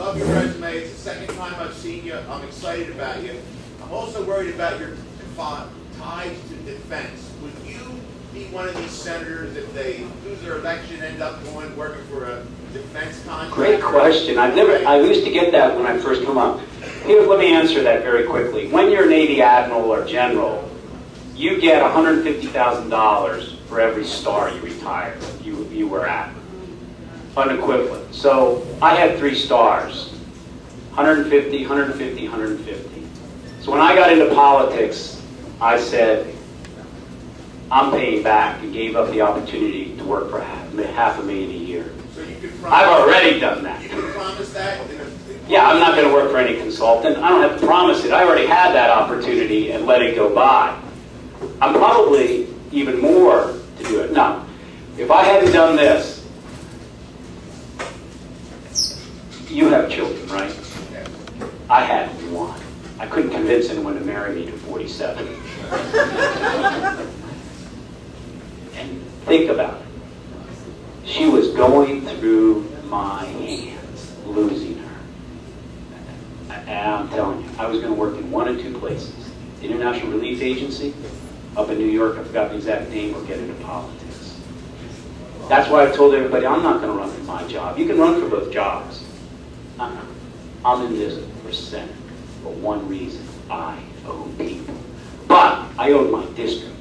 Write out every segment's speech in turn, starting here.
love your resume. It's the second time I've seen you. I'm excited about you. I'm also worried about your ties to defense. Would you be one of these senators if they lose their election, end up going working for a defense contractor? Great question. I used to get that when I first come up. Here, let me answer that very quickly. When you're a Navy admiral or general, you get $150,000 for every star you retire, you were at. Unequivalent. So I had 3 stars. 150, 150, 150. So when I got into politics, I said, I'm paying back, and gave up the opportunity to work for $500,000 a year. So you could I've already done that. You can promise that? Yeah, I'm not going to work for any consultant. I don't have to promise it. I already had that opportunity and let it go by. I'm probably even more to do it. No. If I hadn't done this, you have children, right? I had 1. I couldn't convince anyone to marry me to 47. And think about it. She was going through my hands, losing her. And I'm telling you, I was going to work in 1 of 2 places. The International Relief Agency, up in New York, I forgot the exact name, or get into politics. That's why I told everybody, I'm not going to run for my job. You can run for both jobs. I'm in this for Senate for one reason. I owe people. But I owe my district.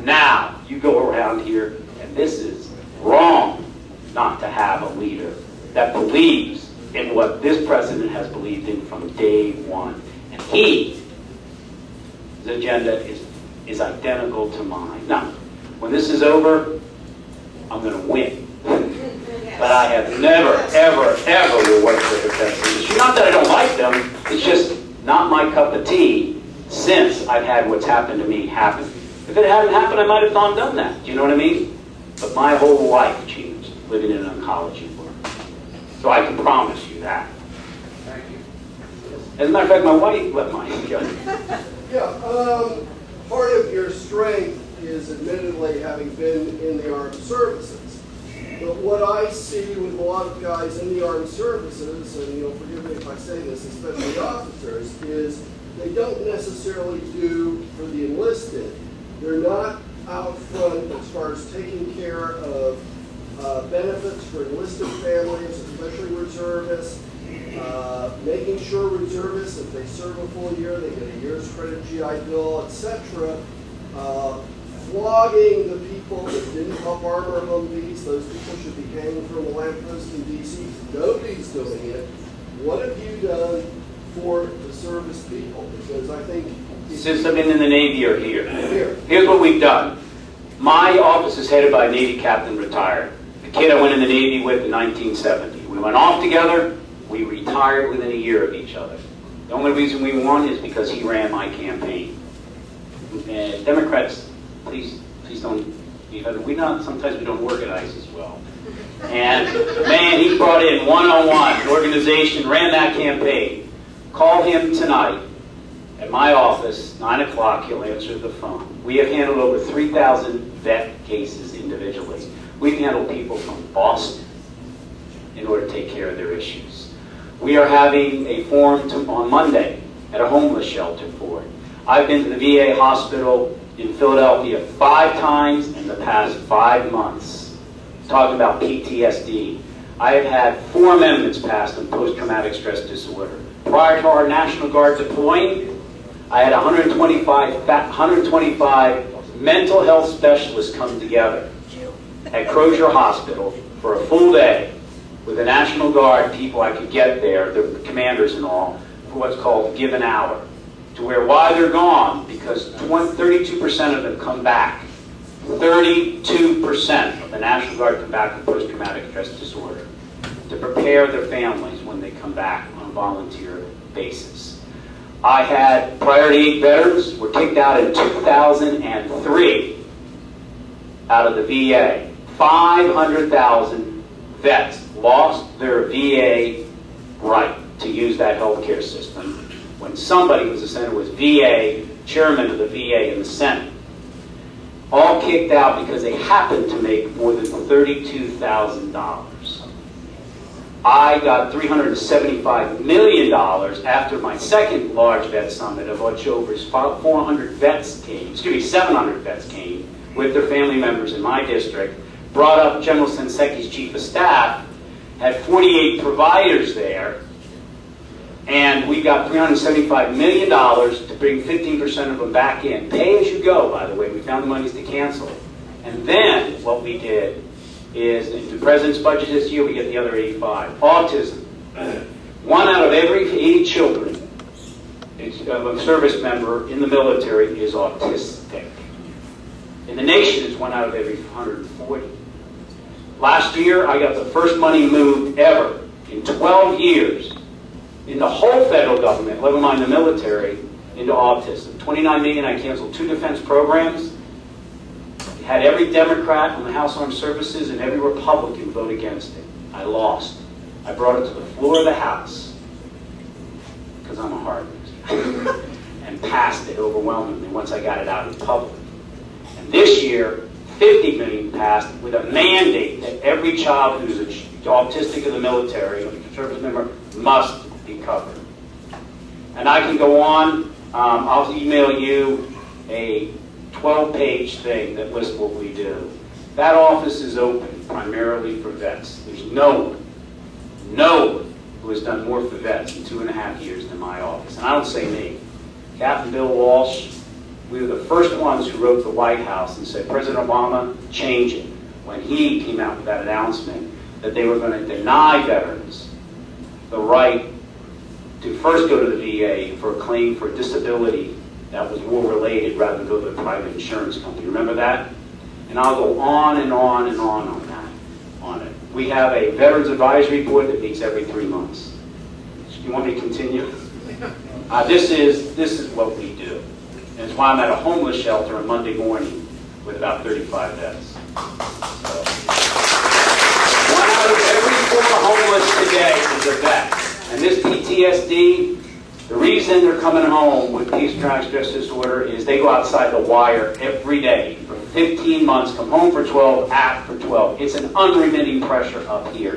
Now, you go around here, and this is wrong not to have a leader that believes in what this president has believed in from day one. And his agenda is identical to mine. Now, when this is over, I'm going to win. But I have never, ever, ever will work for the defense industry. Not that I don't like them, it's just not my cup of tea since I've had what's happened to me happen. If it hadn't happened, I might have gone and done that. Do you know what I mean? But my whole life changed living in an oncology ward. So I can promise you that. Thank you. As a matter of fact, my wife let mine go. Yeah, part of your strength is admittedly having been in the armed services. But what I see with a lot of guys in the armed services, and you'll forgive me if I say this, especially officers, is they don't necessarily do for the enlisted. They're not out front as far as taking care of benefits for enlisted families, especially reservists, making sure reservists, if they serve a full year, they get a year's credit GI Bill, etc. Flogging the people that didn't help armor Humvees. Those people should be hanging from a lamppost in D.C. Nobody's doing it. What have you done for the service people? Because I think... Since I've been in the Navy or here. Here. Here's what we've done. My office is headed by a Navy captain retired. The kid I went in the Navy with in 1970. We went off together. We retired within a year of each other. The only reason we won is because he ran my campaign. And Democrats, please don't, sometimes we don't organize as well. And man, he brought in one-on-one, the organization, ran that campaign. Call him tonight at my office, 9 o'clock, he'll answer the phone. We have handled over 3,000 vet cases individually. We've handled people from Boston in order to take care of their issues. We are having a forum on Monday at a homeless shelter for it. I've been to the VA hospital in Philadelphia 5 times in the past 5 months, talking about PTSD. I have had 4 amendments passed on post-traumatic stress disorder. Prior to our National Guard deploying, I had 125 mental health specialists come together at Crozier Hospital for a full day with the National Guard people I could get there, the commanders and all, for what's called Give an Hour. To where why they're gone, because 32% of them come back. 32% of the National Guard come back with post-traumatic stress disorder to prepare their families when they come back on a volunteer basis. I had Priority 8 veterans were kicked out in 2003 out of the VA. 500,000 vets lost their VA right to use that healthcare system when somebody was the senator, was VA, chairman of the VA in the Senate. All kicked out because they happened to make more than $32,000. I got $375 million after my second large vet summit, of which over 400 vets came, 700 vets came with their family members in my district, brought up General Sestak's chief of staff, had 48 providers there, and we got $375 million to bring 15% of them back in. Pay as you go, by the way. We found the monies to cancel. And then what we did is, in the president's budget this year, we get the other 85. Autism. 1 out of every 80 children of a service member in the military is autistic. In the nation, it's 1 out of every 140. Last year, I got the first money moved ever in 12 years in the whole federal government, let alone the military, into autism. $29 million. I canceled 2 defense programs. Had every Democrat on the House Armed Services and every Republican vote against it. I lost. I brought it to the floor of the House, because I'm a hard loser, and passed it overwhelmingly once I got it out in public. And this year, $50 million passed with a mandate that every child who's autistic in the military, or a service member, must be covered. And I can go on. I'll email you a 12-page thing that lists what we do. That office is open primarily for vets. There's no one who has done more for vets in 2.5 years than my office. And I don't say me. Captain Bill Walsh, we were the first ones who wrote the White House and said, President Obama, change it. When he came out with that announcement that they were going to deny veterans the right to first go to the VA for a claim for disability that was war-related rather than go to a private insurance company. Remember that? And I'll go on and on and on that, on it. We have a Veterans Advisory Board that meets every 3 months. You want me to continue? This is what we do. And it's why I'm at a homeless shelter on Monday morning with about 35 vets. So, 1 out of every 4 homeless today is a vet. And this PTSD, the reason they're coming home with post-traumatic stress disorder is they go outside the wire every day for 15 months, come home for 12, act for 12. It's an unremitting pressure up here.